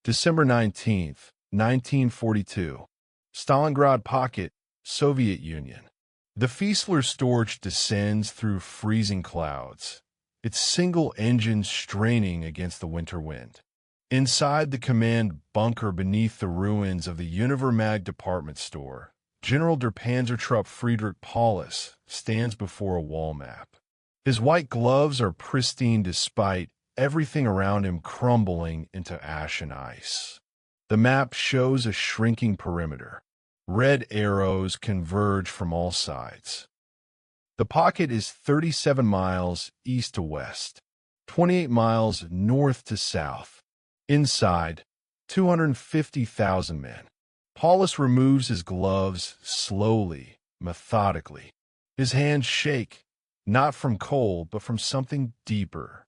December 19, 1942. Stalingrad pocket, Soviet Union. The Fiesler Storch descends through freezing clouds, its single engine straining against the winter wind. Inside the command bunker beneath the ruins of the Univermag department store, General der Panzertruppe Friedrich Paulus stands before a wall map. His white gloves are pristine despite everything around him crumbling into ash and ice. The map shows a shrinking perimeter. Red arrows converge from all sides. The pocket is 37 miles east to west, 28 miles north to south. Inside, 250,000 men. Paulus removes his gloves slowly, methodically. His hands shake, not from cold, but from something deeper.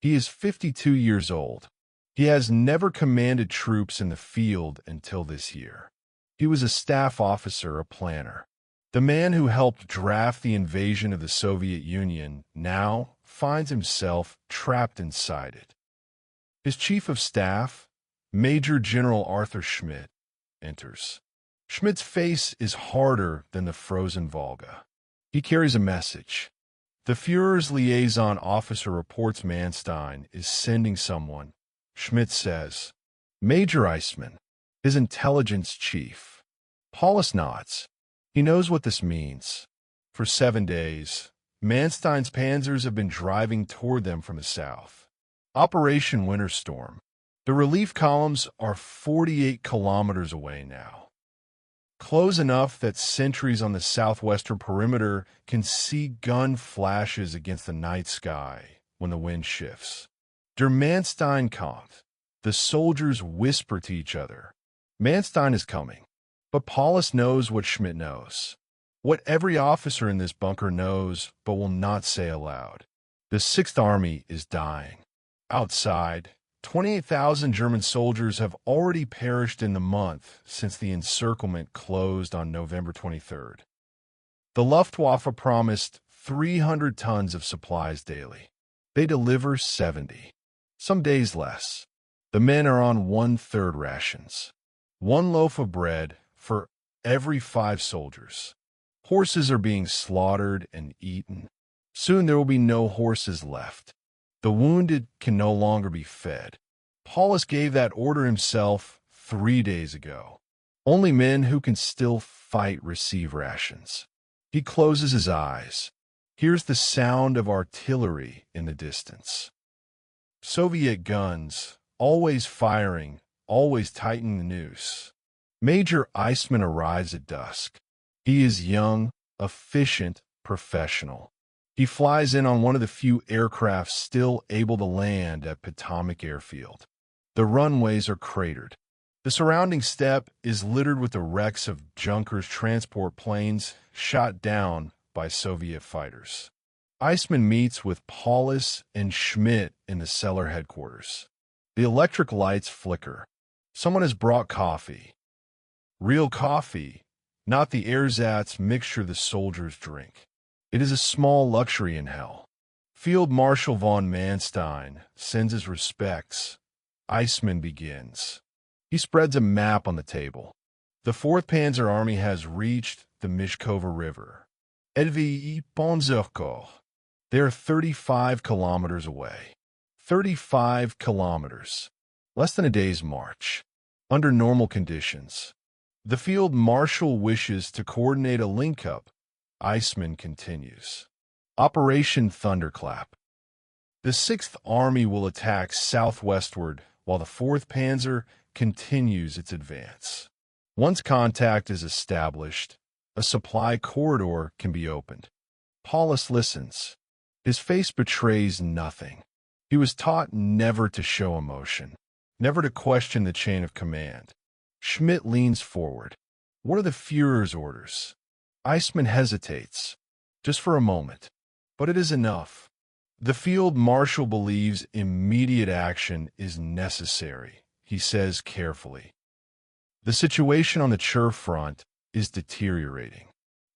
He is 52 years old. He has never commanded troops in the field until this year. He was a staff officer, a planner. The man who helped draft the invasion of the Soviet Union now finds himself trapped inside it. His chief of staff, Major General Arthur Schmidt, enters. Schmidt's face is harder than the frozen Volga. He carries a message. The Führer's liaison officer reports Manstein is sending someone. Schmidt says, Major Eisman, his intelligence chief. Paulus nods. He knows what this means. For 7 days, Manstein's panzers have been driving toward them from the south. Operation Winter Storm. The relief columns are 48 kilometers away now. Close enough that sentries on the southwestern perimeter can see gun flashes against the night sky when the wind shifts. Der Manstein kommt. The soldiers whisper to each other. Manstein is coming. But Paulus knows what Schmidt knows. What every officer in this bunker knows, but will not say aloud. The Sixth Army is dying. Outside, 28,000 German soldiers have already perished in the month since the encirclement closed on November 23rd. The Luftwaffe promised 300 tons of supplies daily. They deliver 70. Some days less. The men are on 1/3 rations. 1 loaf of bread for every 5 soldiers. Horses are being slaughtered and eaten. Soon there will be no horses left. The wounded can no longer be fed. Paulus gave that order himself 3 days ago. Only men who can still fight receive rations. He closes his eyes, hears the sound of artillery in the distance. Soviet guns, always firing, always tightening the noose. Major Eisman arrives at dusk. He is young, efficient, professional. He flies in on one of the few aircraft still able to land at Potomac Airfield. The runways are cratered. The surrounding steppe is littered with the wrecks of Junkers transport planes shot down by Soviet fighters. Eisman meets with Paulus and Schmidt in the cellar headquarters. The electric lights flicker. Someone has brought coffee. Real coffee, not the ersatz mixture the soldiers drink. It is a small luxury in hell. Field Marshal von Manstein sends his respects. Eisman begins. He spreads a map on the table. The 4th Panzer Army has reached the Mishkova River. Encircled. They are 35 kilometers away. 35 kilometers. Less than a day's march. Under normal conditions. The Field Marshal wishes to coordinate a link-up. Eisman continues. Operation Thunderclap. The 6th Army will attack southwestward while the 4th Panzer continues its advance. Once contact is established, a supply corridor can be opened. Paulus listens. His face betrays nothing. He was taught never to show emotion, never to question the chain of command. Schmidt leans forward. What are the Führer's orders? Eisman hesitates, just for a moment. But it is enough. The Field Marshal believes immediate action is necessary, he says carefully. The situation on the Chur front is deteriorating.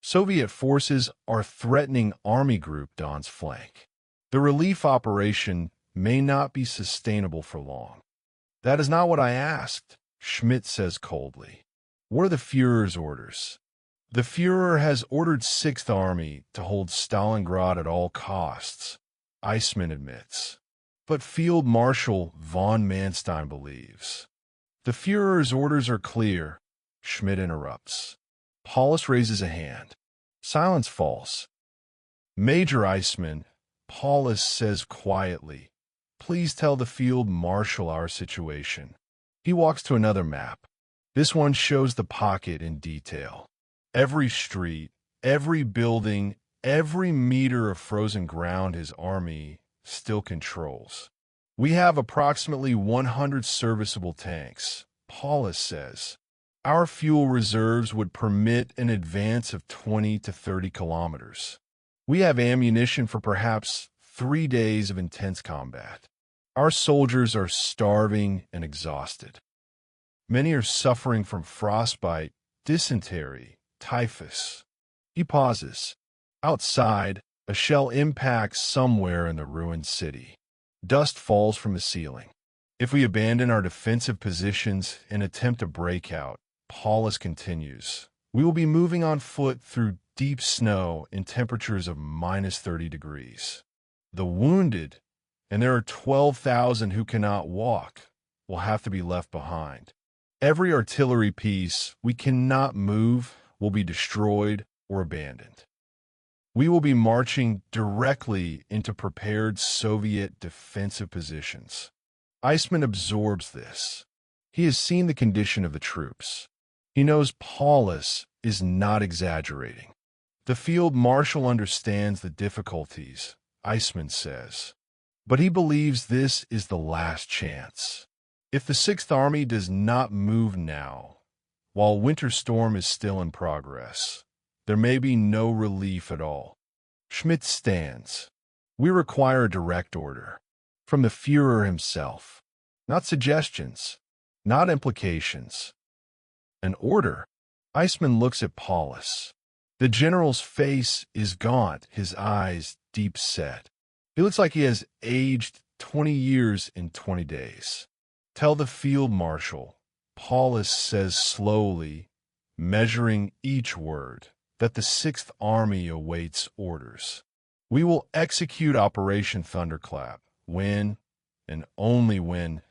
Soviet forces are threatening Army Group Don's flank. The relief operation may not be sustainable for long. That is not what I asked, Schmidt says coldly. What are the Führer's orders? The Führer has ordered 6th Army to hold Stalingrad at all costs, Eisman admits. But Field Marshal von Manstein believes. The Führer's orders are clear, Schmidt interrupts. Paulus raises a hand. Silence falls. Major Eisman, Paulus says quietly, please tell the Field Marshal our situation. He walks to another map. This one shows the pocket in detail. Every street, every building, every meter of frozen ground his army still controls. We have approximately 100 serviceable tanks, Paulus says. Our fuel reserves would permit an advance of 20 to 30 kilometers. We have ammunition for perhaps 3 days of intense combat. Our soldiers are starving and exhausted. Many are suffering from frostbite, dysentery, typhus. He pauses. Outside, a shell impacts somewhere in the ruined city. Dust falls from the ceiling. If we abandon our defensive positions and attempt a breakout, Paulus continues, we will be moving on foot through deep snow in temperatures of minus 30 degrees. The wounded, and there are 12,000 who cannot walk, will have to be left behind. Every artillery piece we cannot move will be destroyed or abandoned. We will be marching directly into prepared Soviet defensive positions. Eisman absorbs this. He has seen the condition of the troops. He knows Paulus is not exaggerating. The Field Marshal understands the difficulties, Eisman says. But he believes this is the last chance. If the 6th Army does not move now, while winter storm is still in progress, there may be no relief at all. Schmidt stands. We require a direct order from the Führer himself, not suggestions, not implications. An order. Eisman looks at Paulus. The general's face is gaunt, his eyes deep set. He looks like he has aged 20 years in 20 days. Tell the Field Marshal, Paulus says slowly, measuring each word, that the 6th Army awaits orders. We will execute Operation Thunderclap when, and only when,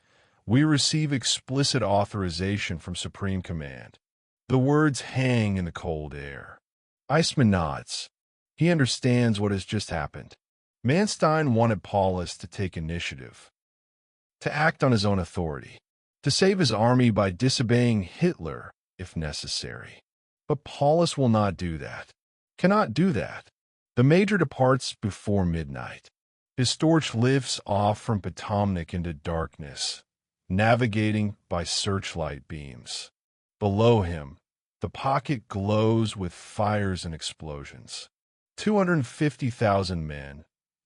we receive explicit authorization from Supreme Command. The words hang in the cold air. Eisman nods. He understands what has just happened. Manstein wanted Paulus to take initiative, to act on his own authority, to save his army by disobeying Hitler if necessary. But Paulus will not do that, cannot do that. The major departs before midnight. His torch lifts off from Potomnik into darkness, navigating by searchlight beams. Below him, the pocket glows with fires and explosions. 250,000 men,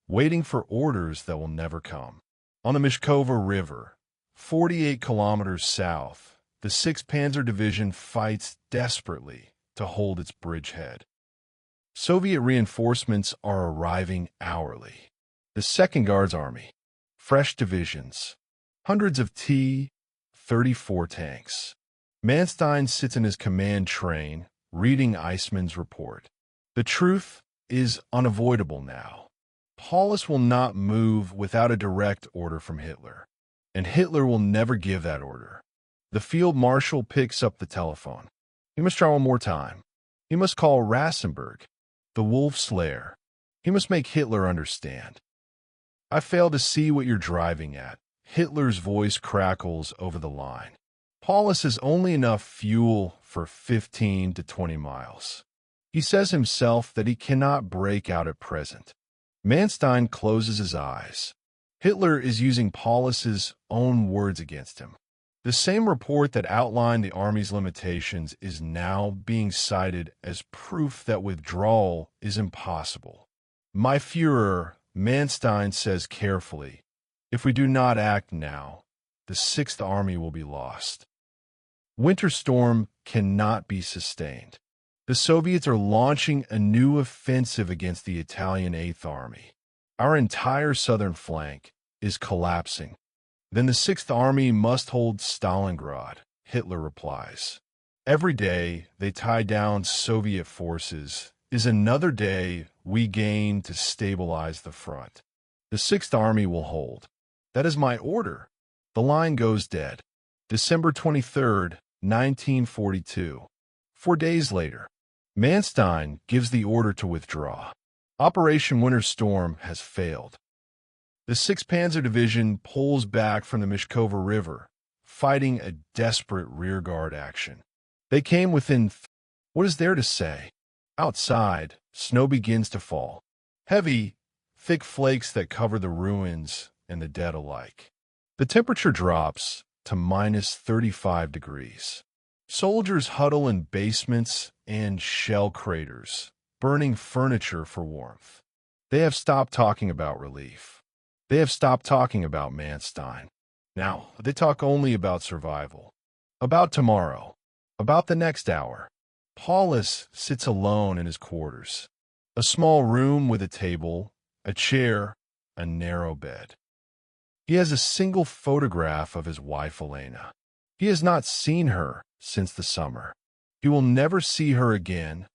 waiting for orders that will never come. On the Mishkova River, 48 kilometers south, the 6th Panzer Division fights desperately to hold its bridgehead. Soviet reinforcements are arriving hourly. The 2nd Guards Army, fresh divisions, hundreds of T-34 tanks. Manstein sits in his command train, reading Eisman's report. The truth is unavoidable now. Paulus will not move without a direct order from Hitler, and Hitler will never give that order. The Field Marshal picks up the telephone. He must try one more time. He must call Rassenberg, the Wolf's Lair. He must make Hitler understand. I fail to see what you're driving at. Hitler's voice crackles over the line. Paulus has only enough fuel for 15 to 20 miles. He says himself that he cannot break out at present. Manstein closes his eyes. Hitler is using Paulus's own words against him. The same report that outlined the Army's limitations is now being cited as proof that withdrawal is impossible. My Führer, Manstein says carefully, if we do not act now, the 6th Army will be lost. Winter storm cannot be sustained. The Soviets are launching a new offensive against the Italian 8th Army. Our entire southern flank is collapsing. Then the Sixth Army must hold Stalingrad, Hitler replies. Every day they tie down Soviet forces is another day we gain to stabilize the front. The Sixth Army will hold. That is my order. The line goes dead. December 23rd, 1942. 4 days later, Manstein gives the order to withdraw. Operation Winter Storm has failed. The 6th Panzer Division pulls back from the Mishkova River, fighting a desperate rearguard action. They came within... What is there to say? Outside, snow begins to fall. Heavy, thick flakes that cover the ruins and the dead alike. The temperature drops to minus 35 degrees. Soldiers huddle in basements and shell craters, burning furniture for warmth. They have stopped talking about relief. They have stopped talking about Manstein. Now, they talk only about survival. About tomorrow. About the next hour. Paulus sits alone in his quarters. A small room with a table, a chair, a narrow bed. He has a single photograph of his wife Elena. He has not seen her since the summer. He will never see her again,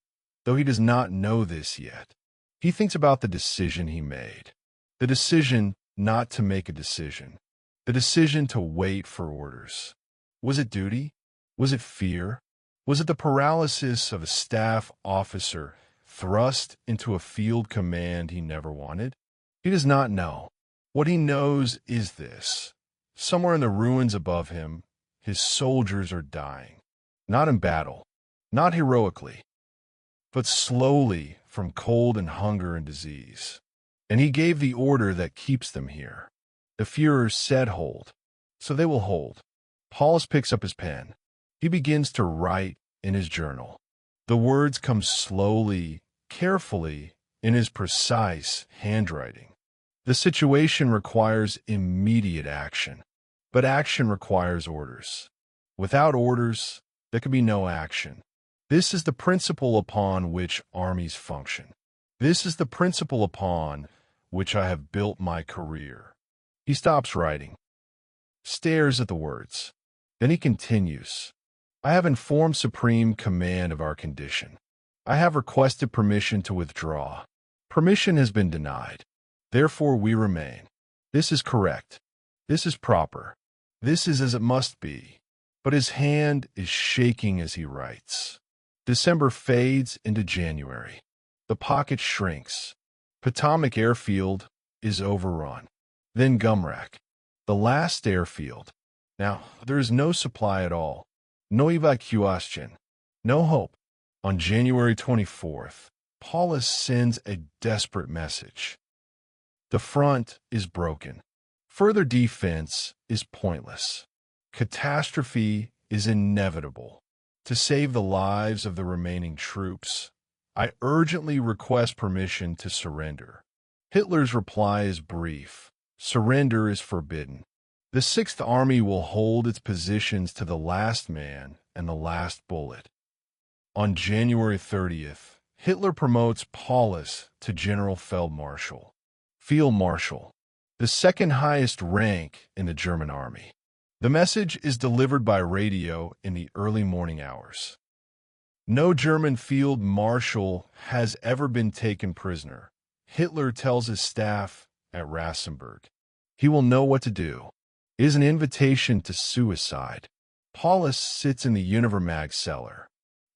though he does not know this yet. He thinks about the decision he made. The decision not to make a decision. The decision to wait for orders. Was it duty? Was it fear? Was it the paralysis of a staff officer thrust into a field command he never wanted? He does not know. What he knows is this. Somewhere in the ruins above him, his soldiers are dying. Not in battle, not heroically, but slowly from cold and hunger and disease. And he gave the order that keeps them here. The Führer said hold, so they will hold. Paulus picks up his pen. He begins to write in his journal. The words come slowly, carefully, in his precise handwriting. The situation requires immediate action, but action requires orders. Without orders, there can be no action. This is the principle upon which armies function. This is the principle upon which I have built my career. He stops writing, stares at the words. Then he continues. I have informed Supreme Command of our condition. I have requested permission to withdraw. Permission has been denied. Therefore we remain. This is correct. This is proper. This is as it must be. But his hand is shaking as he writes. December fades into January. The pocket shrinks. Potomac Airfield is overrun. Then Gumrak, the last airfield. Now, there is no supply at all. No evacuation. No hope. On January 24th, Paulus sends a desperate message. The front is broken. Further defense is pointless. Catastrophe is inevitable. To save the lives of the remaining troops, I urgently request permission to surrender. Hitler's reply is brief. Surrender is forbidden. The Sixth Army will hold its positions to the last man and the last bullet. On January 30th, Hitler promotes Paulus to General Feldmarschall, Field Marshal, the second highest rank in the German army. The message is delivered by radio in the early morning hours. No German field marshal has ever been taken prisoner. Hitler tells his staff at Rassenburg. He will know what to do. It is an invitation to suicide. Paulus sits in the Univermag cellar.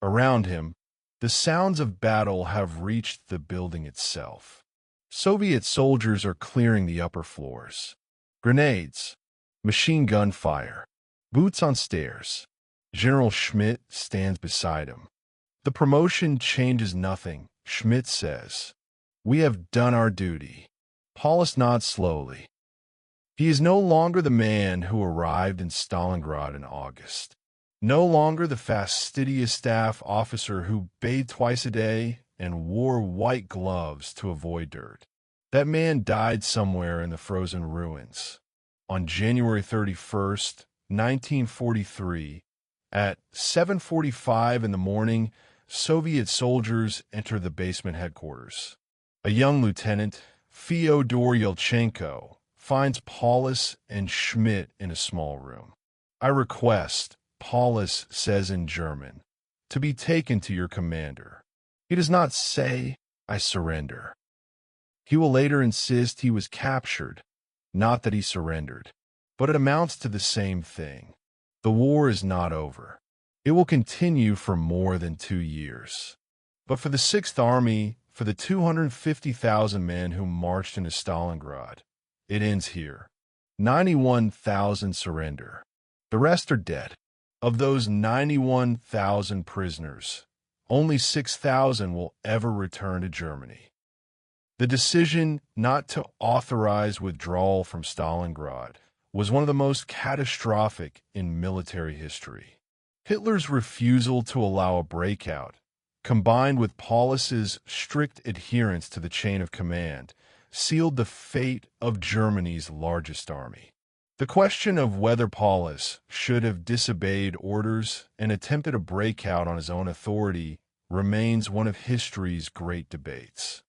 Around him, the sounds of battle have reached the building itself. Soviet soldiers are clearing the upper floors. Grenades, machine gun fire, boots on stairs. General Schmidt stands beside him. The promotion changes nothing, Schmidt says. We have done our duty. Paulus nods slowly. He is no longer the man who arrived in Stalingrad in August. No longer the fastidious staff officer who bathed twice a day and wore white gloves to avoid dirt. That man died somewhere in the frozen ruins. On January 31st, 1943, at 7:45 in the morning, Soviet soldiers enter the basement headquarters. A young lieutenant, Fyodor Yelchenko, finds Paulus and Schmidt in a small room. "I request," Paulus says in German, "to be taken to your commander." He does not say, "I surrender." He will later insist he was captured, not that he surrendered. But it amounts to the same thing. The war is not over. It will continue for more than 2 years. But for the Sixth Army, for the 250,000 men who marched into Stalingrad, it ends here. 91,000 surrender. The rest are dead. Of those 91,000 prisoners, only 6,000 will ever return to Germany. The decision not to authorize withdrawal from Stalingrad was one of the most catastrophic in military history. Hitler's refusal to allow a breakout, combined with Paulus's strict adherence to the chain of command, sealed the fate of Germany's largest army. The question of whether Paulus should have disobeyed orders and attempted a breakout on his own authority remains one of history's great debates.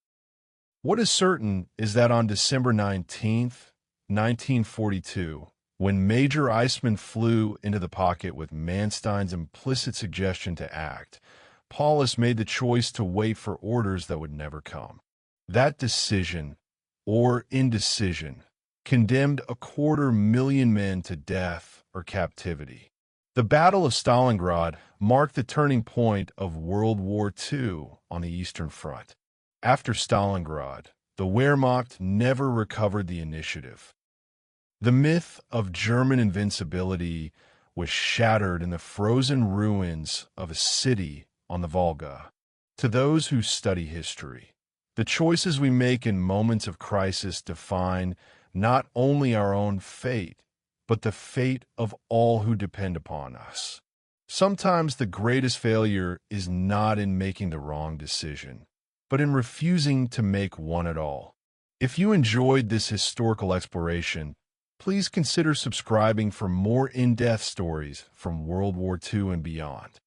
What is certain is that on December 19th, 1942, when Major Eisman flew into the pocket with Manstein's implicit suggestion to act, Paulus made the choice to wait for orders that would never come. That decision, or indecision, condemned 250,000 men to death or captivity. The Battle of Stalingrad marked the turning point of World War II on the Eastern Front. After Stalingrad, the Wehrmacht never recovered the initiative. The myth of German invincibility was shattered in the frozen ruins of a city on the Volga. To those who study history, the choices we make in moments of crisis define not only our own fate, but the fate of all who depend upon us. Sometimes the greatest failure is not in making the wrong decision, but in refusing to make one at all. If you enjoyed this historical exploration, please consider subscribing for more in-depth stories from World War II and beyond.